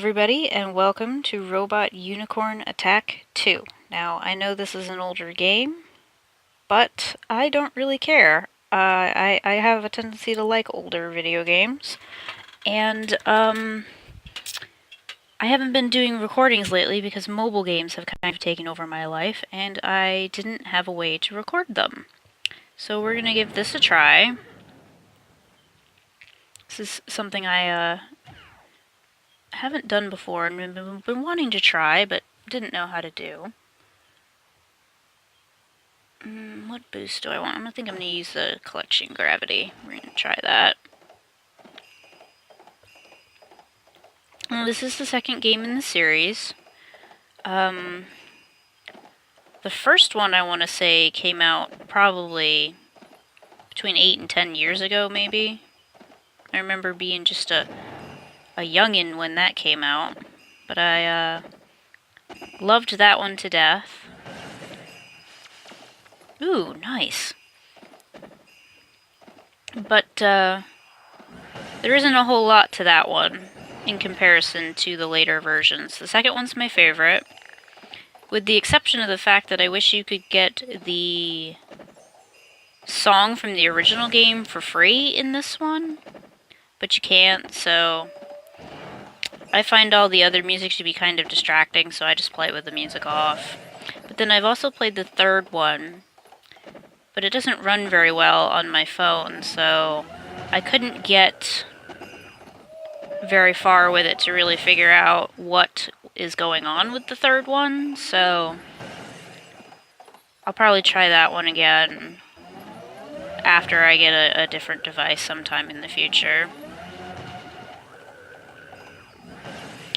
everybody, and welcome to Robot Unicorn Attack 2. Now, I know this is an older game, but I don't really care. I have a tendency to like older video games, and I haven't been doing recordings lately because mobile games have kind of taken over my life, and I didn't have a way to record them. So we're gonna give this a try. This is something I haven't done before and been wanting to try, but didn't know how to do. What boost do I want? I think I'm going to use the collection gravity. We're going to try that. Well, this is the second game in the series. The first one, I want to say, came out probably between 8 and 10 years ago, maybe. I remember being just a youngin' when that came out. But I loved that one to death. Ooh, nice. But there isn't a whole lot to that one in comparison to the later versions. The second one's my favorite, with the exception of the fact that I wish you could get the song from the original game for free in this one, but you can't, so I find all the other music to be kind of distracting, so I just play with the music off. But then I've also played the third one, but it doesn't run very well on my phone, so I couldn't get very far with it to really figure out what is going on with the third one, so I'll probably try that one again after I get a different device sometime in the future.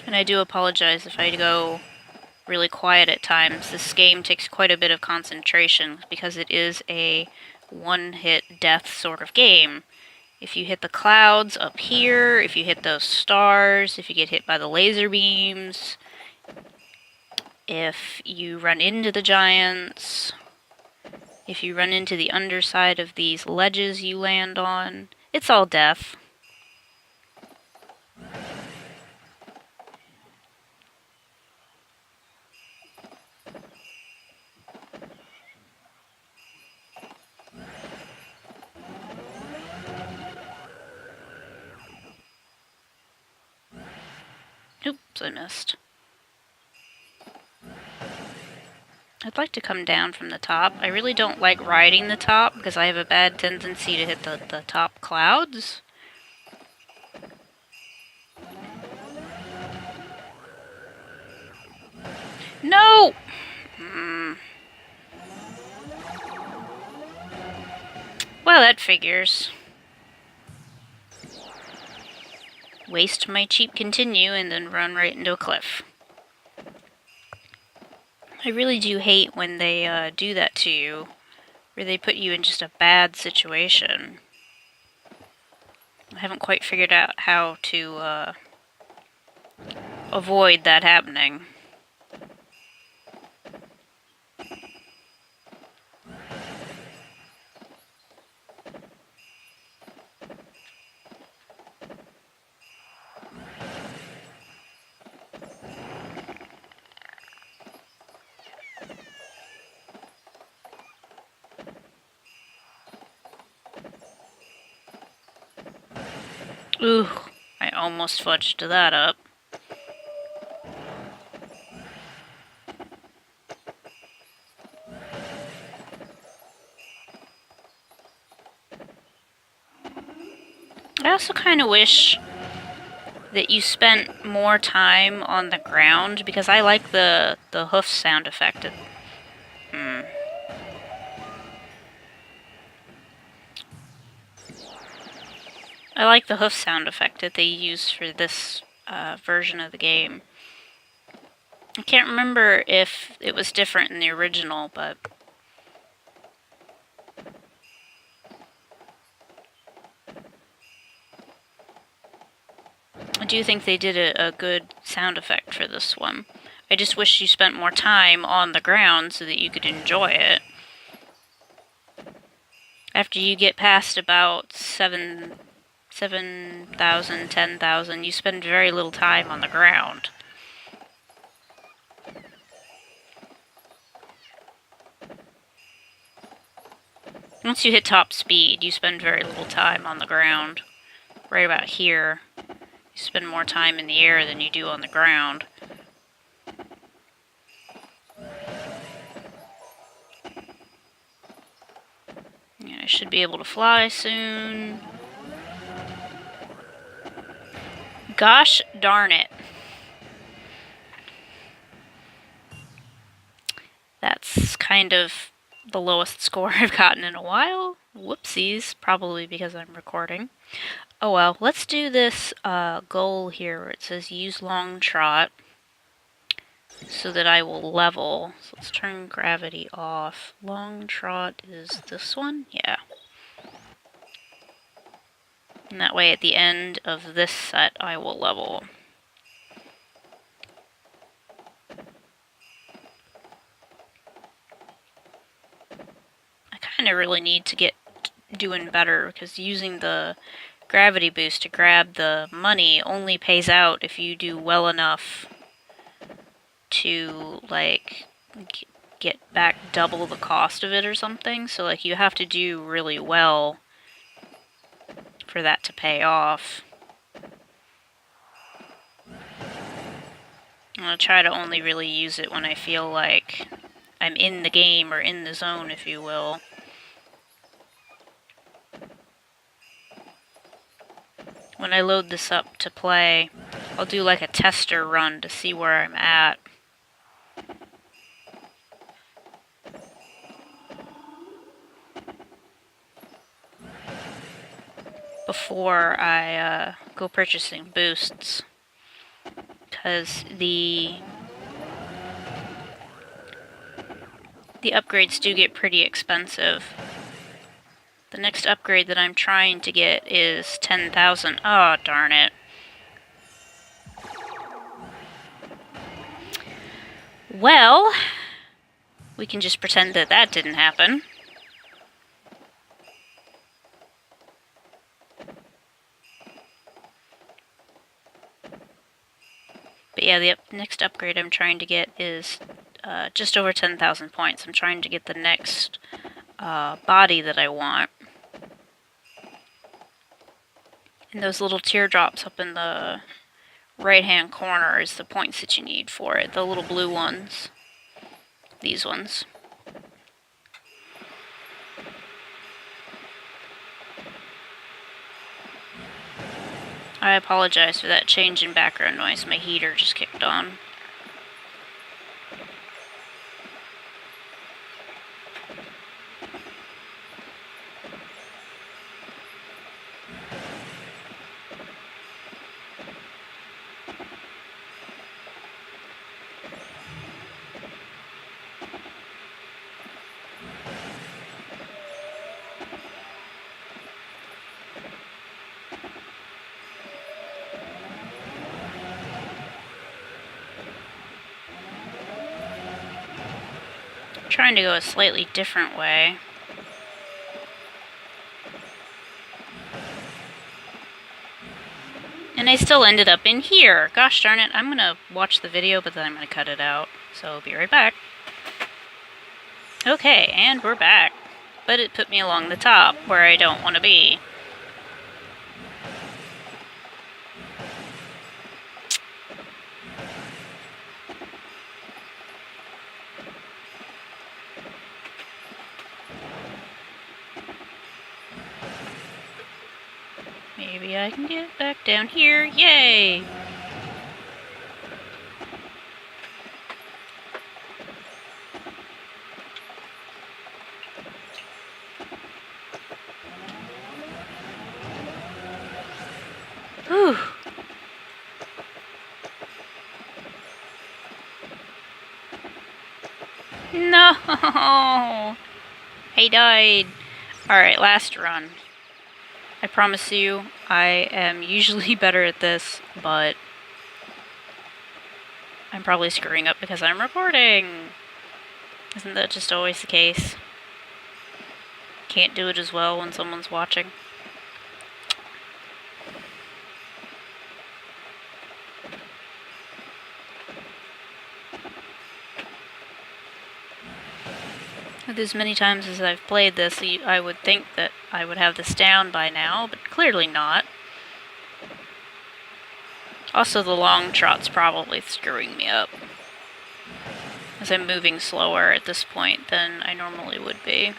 And I do apologize if I go really quiet at times. This game takes quite a bit of concentration because it is a one-hit death sort of game. If you hit the clouds up here, if you hit those stars, if you get hit by the laser beams, if you run into the giants, if you run into the underside of these ledges you land on, it's all death. Oops, I missed. I'd like to come down from the top. I really don't like riding the top because I have a bad tendency to hit the top clouds. No! Well, that figures. Waste my cheap continue and then run right into a cliff. I really do hate when they do that to you, where they put you in just a bad situation. I haven't quite figured out how to avoid that happening. Ooh, I almost fudged that up. I also kind of wish that you spent more time on the ground, because I like the hoof sound effect. I like the hoof sound effect that they use for this version of the game. I can't remember if it was different in the original, but I do think they did a good sound effect for this one. I just wish you spent more time on the ground so that you could enjoy it. After you get past about 7 7,000, 10,000. You spend very little time on the ground. Once you hit top speed, you spend very little time on the ground. Right about here, you spend more time in the air than you do on the ground. And I should be able to fly soon. Gosh darn it. That's kind of the lowest score I've gotten in a while. Whoopsies, probably because I'm recording. Oh well, let's do this goal here where it says use long trot so that I will level. So let's turn gravity off. Long trot is this one? Yeah. And that way at the end of this set I will level. I kind of really need to get doing better because using the gravity boost to grab the money only pays out if you do well enough to, like, get back double the cost of it or something. So, like, you have to do really well for that to pay off. I'm gonna try to only really use it when I feel like I'm in the game or in the zone, if you will. When I load this up to play, I'll do like a tester run to see where I'm at. Before I go purchasing boosts. Because the upgrades do get pretty expensive. The next upgrade that I'm trying to get is 10,000. Oh, darn it. Well, we can just pretend that that didn't happen. But yeah, the next upgrade I'm trying to get is just over 10,000 points. I'm trying to get the next body that I want. And those little teardrops up in the right-hand corner is the points that you need for it. The little blue ones. These ones. I apologize for that change in background noise. My heater just kicked on. Trying to go a slightly different way. And I still ended up in here. Gosh darn it, I'm gonna watch the video, but then I'm gonna cut it out. So, be right back. Okay, and we're back. But it put me along the top, where I don't want to be. Maybe I can get back down here. Yay! Whew. No! I died. Alright, last run. I promise you, I am usually better at this, but I'm probably screwing up because I'm recording. Isn't that just always the case? Can't do it as well when someone's watching. With as many times as I've played this, I would think that I would have this down by now, but clearly not. Also, the long trot's probably screwing me up, as I'm moving slower at this point than I normally would be.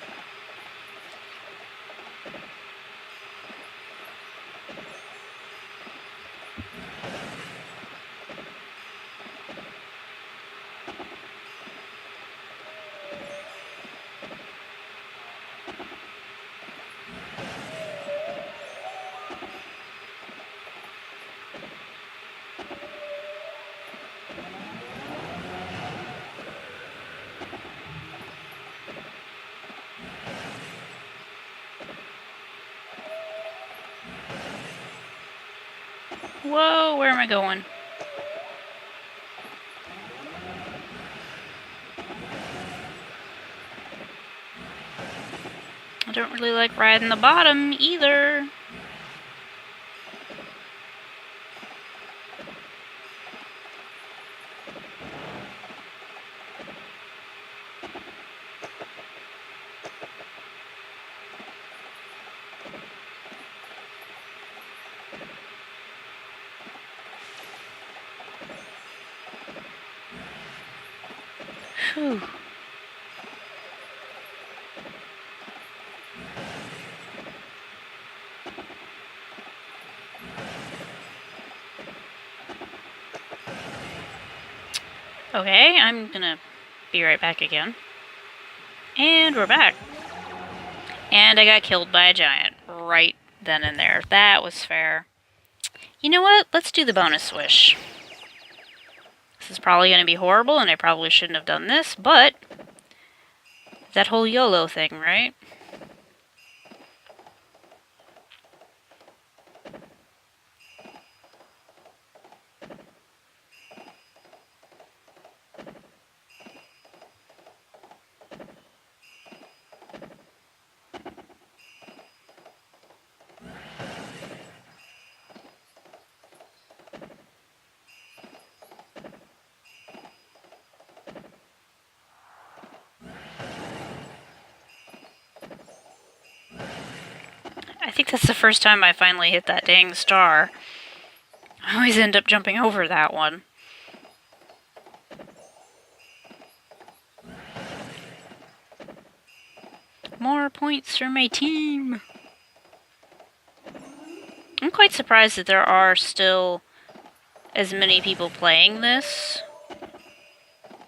Whoa, where am I going? I don't really like riding the bottom either. Whew. Okay, I'm gonna be right back again. And we're back. And I got killed by a giant right then and there. That was fair. You know what? Let's do the bonus swish. This is probably going to be horrible, and I probably shouldn't have done this, but that whole YOLO thing, right? I think that's the first time I finally hit that dang star. I always end up jumping over that one. More points for my team! I'm quite surprised that there are still as many people playing this,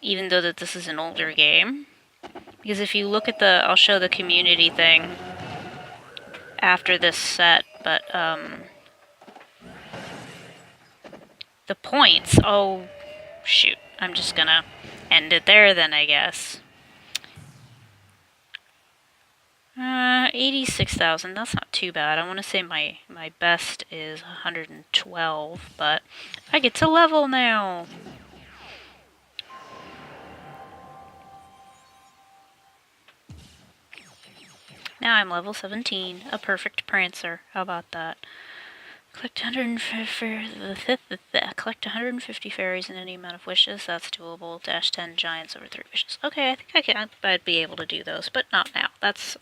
even though that this is an older game. Because if you look at I'll show the community thing after this set, but, the points, oh, shoot, I'm just gonna end it there then, I guess. 86,000, that's not too bad. I want to say my best is 112, but I get to level now. Now I'm level 17, a perfect Prancer. How about that? Collect 150 fairies in any amount of wishes. That's doable. Dash 10 giants over 3 wishes. Okay, I think I'd be able to do those, but not now. That's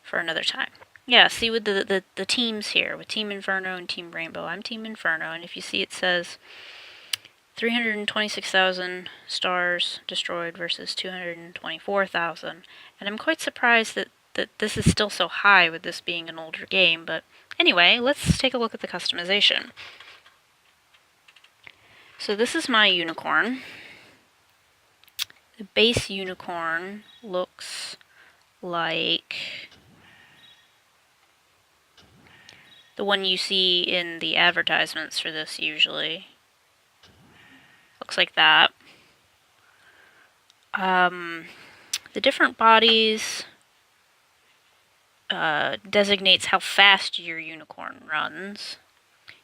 for another time. Yeah, see with the teams here, with Team Inferno and Team Rainbow. I'm Team Inferno, and if you see it says 326,000 stars destroyed versus 224,000. And I'm quite surprised that this is still so high with this being an older game, but anyway, let's take a look at the customization. So this is my unicorn. The base unicorn looks like the one you see in the advertisements for this usually. Looks like that. The different bodies designates how fast your unicorn runs.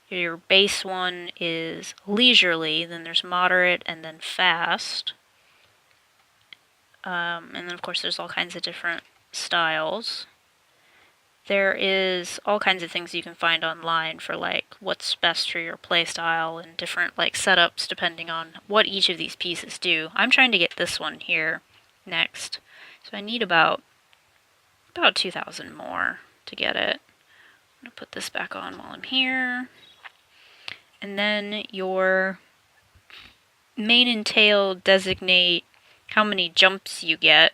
Your base one is leisurely, then there's moderate, and then fast. And then of course there's all kinds of different styles. There is all kinds of things you can find online for like what's best for your playstyle and different like setups depending on what each of these pieces do. I'm trying to get this one here next. So I need about 2,000 more to get it. I'm going to put this back on while I'm here. And then your mane and tail designate how many jumps you get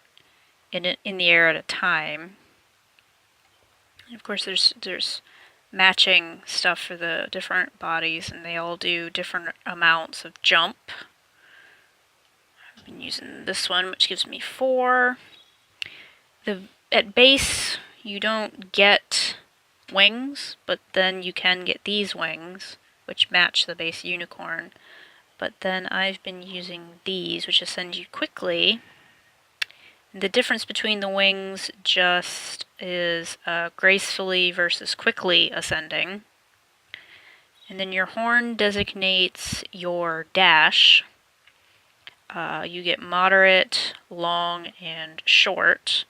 in the air at a time. And of course, there's matching stuff for the different bodies, and they all do different amounts of jump. I've been using this one, which gives me 4. At base, you don't get wings, but then you can get these wings, which match the base unicorn. But then I've been using these, which ascend you quickly. The difference between the wings just is gracefully versus quickly ascending. And then your horn designates your dash. You get moderate, long, and short.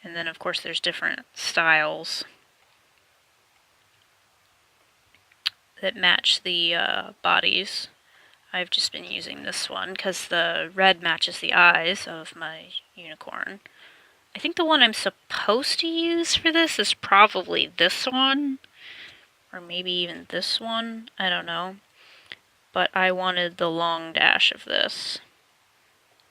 And then, of course, there's different styles that match the bodies. I've just been using this one because the red matches the eyes of my unicorn. I think the one I'm supposed to use for this is probably this one, or maybe even this one, I don't know. But I wanted the long dash of this.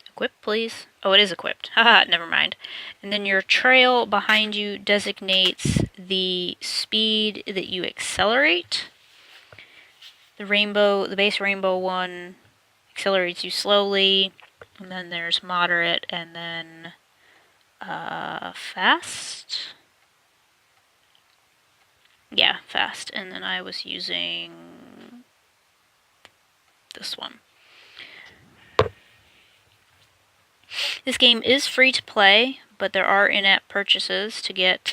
Equip, please. Oh, it is equipped. Haha, never mind. And then your trail behind you designates the speed that you accelerate. The base rainbow one accelerates you slowly, and then there's moderate, and then fast. Yeah, fast. And then I was using this one. This game is free to play, but there are in-app purchases to get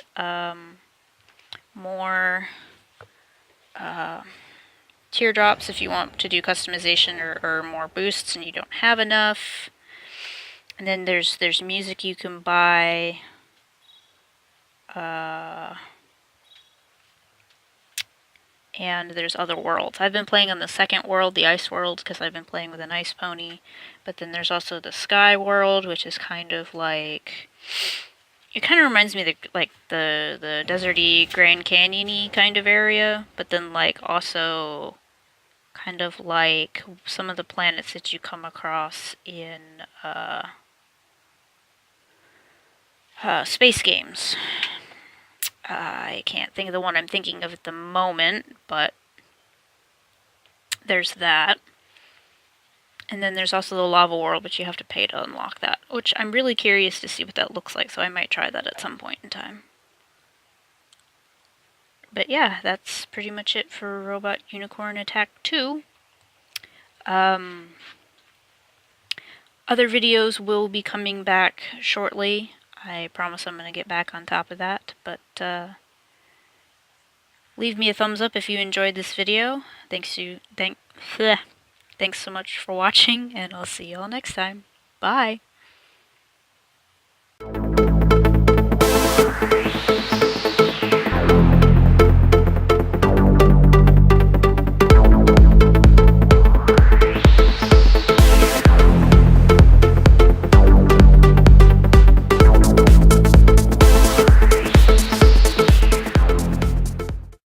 more teardrops if you want to do customization or more boosts and you don't have enough. And then there's music you can buy. And there's other worlds. I've been playing on the second world, the ice world, because I've been playing with an ice pony. But then there's also the sky world, which is kind of like... It kind of reminds me of the deserty Grand Canyon-y kind of area. But then like also kind of like some of the planets that you come across in space games. I can't think of the one I'm thinking of at the moment, but there's that. And then there's also the lava world, which you have to pay to unlock that, which I'm really curious to see what that looks like, so I might try that at some point in time. But yeah, that's pretty much it for Robot Unicorn Attack 2. Other videos will be coming back shortly. I promise I'm going to get back on top of that, but leave me a thumbs up if you enjoyed this video. Thanks so much for watching, and I'll see you all next time. Bye!